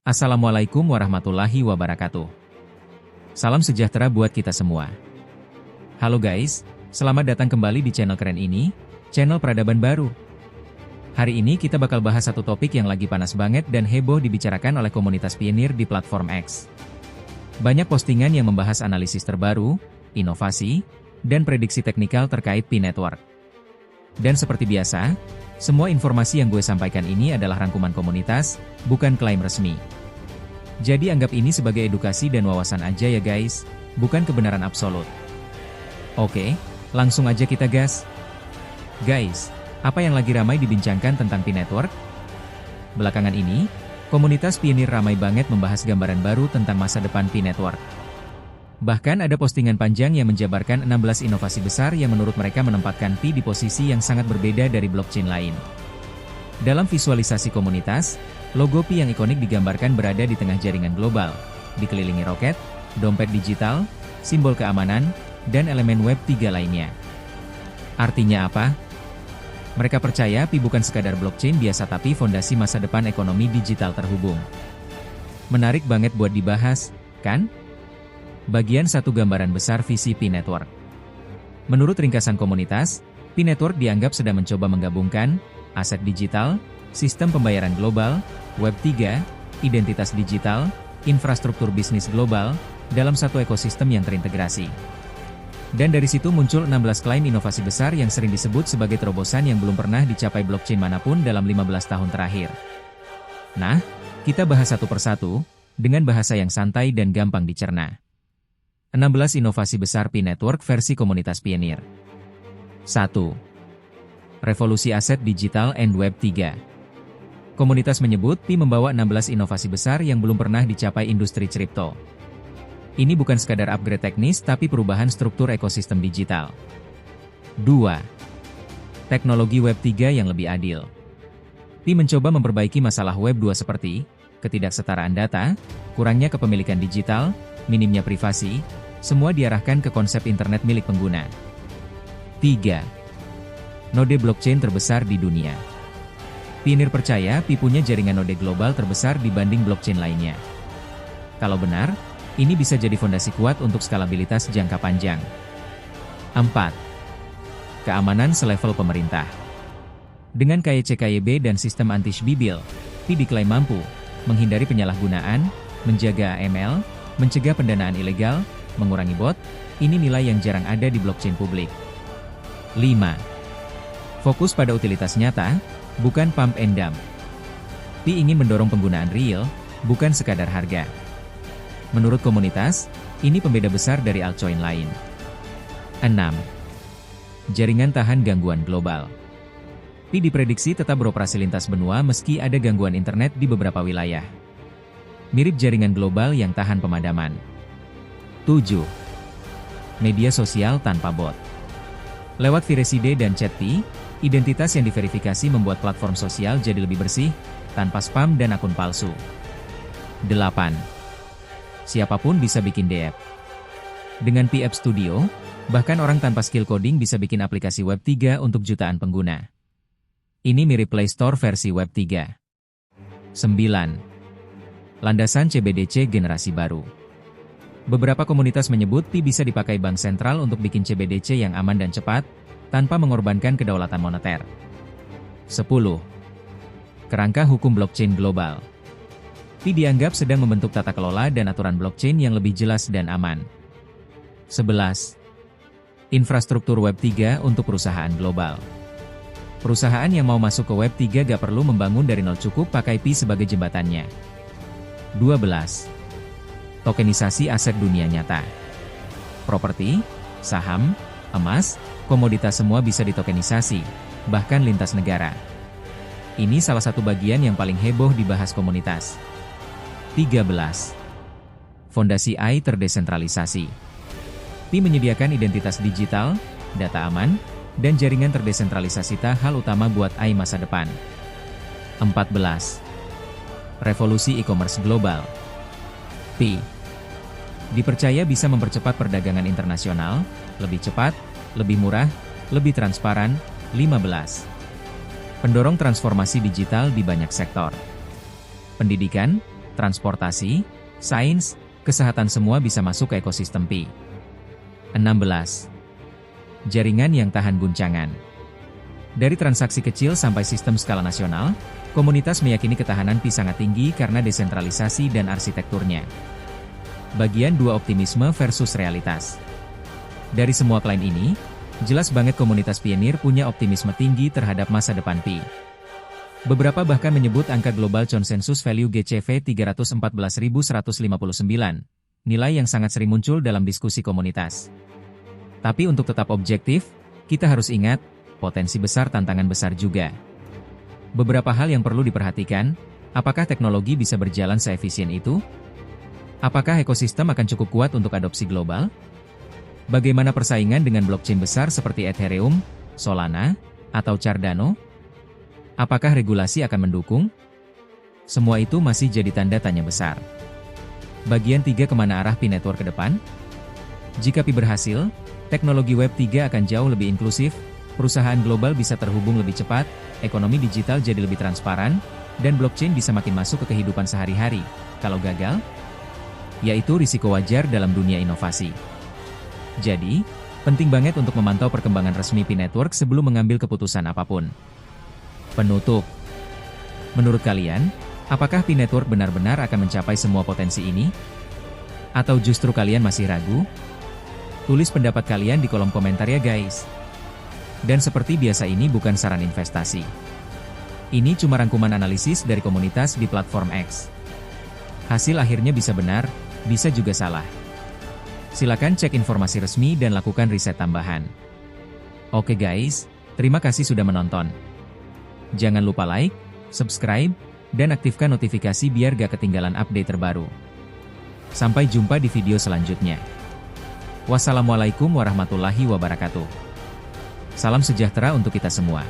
Assalamualaikum warahmatullahi wabarakatuh. Salam sejahtera buat kita semua. Halo guys, selamat datang kembali di channel keren ini, channel peradaban baru. Hari ini kita bakal bahas satu topik yang lagi panas banget dan heboh dibicarakan oleh komunitas pionir di platform X. Banyak postingan yang membahas analisis terbaru, inovasi, dan prediksi teknikal terkait Pi Network. Dan seperti biasa, semua informasi yang gue sampaikan ini adalah rangkuman komunitas, bukan klaim resmi. Jadi anggap ini sebagai edukasi dan wawasan aja ya guys, bukan kebenaran absolut. Oke, langsung aja kita gas. Guys, apa yang lagi ramai dibincangkan tentang Pi Network? Belakangan ini, komunitas pionir ramai banget membahas gambaran baru tentang masa depan Pi Network. Bahkan ada postingan panjang yang menjabarkan 16 inovasi besar yang menurut mereka menempatkan Pi di posisi yang sangat berbeda dari blockchain lain. Dalam visualisasi komunitas, logo Pi yang ikonik digambarkan berada di tengah jaringan global, dikelilingi roket, dompet digital, simbol keamanan, dan elemen Web 3 lainnya. Artinya apa? Mereka percaya Pi bukan sekadar blockchain biasa tapi fondasi masa depan ekonomi digital terhubung. Menarik banget buat dibahas, kan? Bagian 1 gambaran besar visi Pi Network. Menurut ringkasan komunitas, Pi Network dianggap sedang mencoba menggabungkan aset digital, sistem pembayaran global, Web 3, identitas digital, infrastruktur bisnis global, dalam satu ekosistem yang terintegrasi. Dan dari situ muncul 16 klaim inovasi besar yang sering disebut sebagai terobosan yang belum pernah dicapai blockchain manapun dalam 15 tahun terakhir. Nah, kita bahas satu persatu, dengan bahasa yang santai dan gampang dicerna. 16 inovasi besar Pi Network versi komunitas pionir. 1. Revolusi aset digital and Web 3. Komunitas menyebut Pi membawa 16 inovasi besar yang belum pernah dicapai industri kripto. Ini bukan sekadar upgrade teknis tapi perubahan struktur ekosistem digital. 2. Teknologi Web 3 yang lebih adil. Pi mencoba memperbaiki masalah Web 2 seperti ketidaksetaraan data, kurangnya kepemilikan digital, minimnya privasi, semua diarahkan ke konsep internet milik pengguna. 3. Node blockchain terbesar di dunia. Pionir percaya Pi punya jaringan node global terbesar dibanding blockchain lainnya. Kalau benar, ini bisa jadi fondasi kuat untuk skalabilitas jangka panjang. 4. Keamanan selevel pemerintah. Dengan KYC/KYB dan sistem anti-shbibil, Pi diklaim mampu menghindari penyalahgunaan, menjaga AML, mencegah pendanaan ilegal, mengurangi bot, ini nilai yang jarang ada di blockchain publik. 5. Fokus pada utilitas nyata, bukan pump and dump. Pi ingin mendorong penggunaan real, bukan sekadar harga. Menurut komunitas, ini pembeda besar dari altcoin lain. 6. Jaringan tahan gangguan global. Pi diprediksi tetap beroperasi lintas benua meski ada gangguan internet di beberapa wilayah. Mirip jaringan global yang tahan pemadaman. 7. Media sosial tanpa bot. Lewat Vireside dan Chat.pi, identitas yang diverifikasi membuat platform sosial jadi lebih bersih, tanpa spam dan akun palsu. 8. Siapapun bisa bikin DApp. Dengan Pi App Studio, bahkan orang tanpa skill coding bisa bikin aplikasi Web 3 untuk jutaan pengguna. Ini mirip Play Store versi Web 3. 9. Landasan CBDC generasi baru. Beberapa komunitas menyebut Pi bisa dipakai bank sentral untuk bikin CBDC yang aman dan cepat, tanpa mengorbankan kedaulatan moneter. 10. Kerangka hukum blockchain global. Pi dianggap sedang membentuk tata kelola dan aturan blockchain yang lebih jelas dan aman. 11. Infrastruktur Web 3 untuk perusahaan global. Perusahaan yang mau masuk ke Web 3 gak perlu membangun dari nol, cukup pakai Pi sebagai jembatannya. 12. Tokenisasi aset dunia nyata. Properti, saham, emas, komoditas semua bisa ditokenisasi, bahkan lintas negara. Ini salah satu bagian yang paling heboh dibahas komunitas. 13. Fondasi AI terdesentralisasi. Pi menyediakan identitas digital, data aman, dan jaringan terdesentralisasi hal utama buat AI masa depan. 14. Revolusi e-commerce global. Pi dipercaya bisa mempercepat perdagangan internasional, lebih cepat, lebih murah, lebih transparan. 15. Pendorong transformasi digital di banyak sektor. Pendidikan, transportasi, sains, kesehatan semua bisa masuk ke ekosistem Pi. 16. Jaringan yang tahan guncangan. Dari transaksi kecil sampai sistem skala nasional, komunitas meyakini ketahanan Pi sangat tinggi karena desentralisasi dan arsitekturnya. Bagian 2 optimisme versus realitas. Dari semua klaim ini, jelas banget komunitas pionir punya optimisme tinggi terhadap masa depan Pi. Beberapa bahkan menyebut angka Global Consensus Value GCV 314.159, nilai yang sangat sering muncul dalam diskusi komunitas. Tapi untuk tetap objektif, kita harus ingat, potensi besar tantangan besar juga. Beberapa hal yang perlu diperhatikan, apakah teknologi bisa berjalan seefisien itu? Apakah ekosistem akan cukup kuat untuk adopsi global? Bagaimana persaingan dengan blockchain besar seperti Ethereum, Solana, atau Cardano? Apakah regulasi akan mendukung? Semua itu masih jadi tanda tanya besar. Bagian 3 kemana arah Pi Network ke depan? Jika Pi berhasil, teknologi Web 3 akan jauh lebih inklusif, perusahaan global bisa terhubung lebih cepat, ekonomi digital jadi lebih transparan, dan blockchain bisa makin masuk ke kehidupan sehari-hari. Kalau gagal, yaitu risiko wajar dalam dunia inovasi. Jadi, penting banget untuk memantau perkembangan resmi Pi Network sebelum mengambil keputusan apapun. Penutup. Menurut kalian, apakah Pi Network benar-benar akan mencapai semua potensi ini? Atau justru kalian masih ragu? Tulis pendapat kalian di kolom komentar ya guys. Dan seperti biasa ini bukan saran investasi. Ini cuma rangkuman analisis dari komunitas di platform X. Hasil akhirnya bisa benar, bisa juga salah. Silakan cek informasi resmi dan lakukan riset tambahan. Oke guys, terima kasih sudah menonton. Jangan lupa like, subscribe, dan aktifkan notifikasi biar gak ketinggalan update terbaru. Sampai jumpa di video selanjutnya. Wassalamualaikum warahmatullahi wabarakatuh. Salam sejahtera untuk kita semua.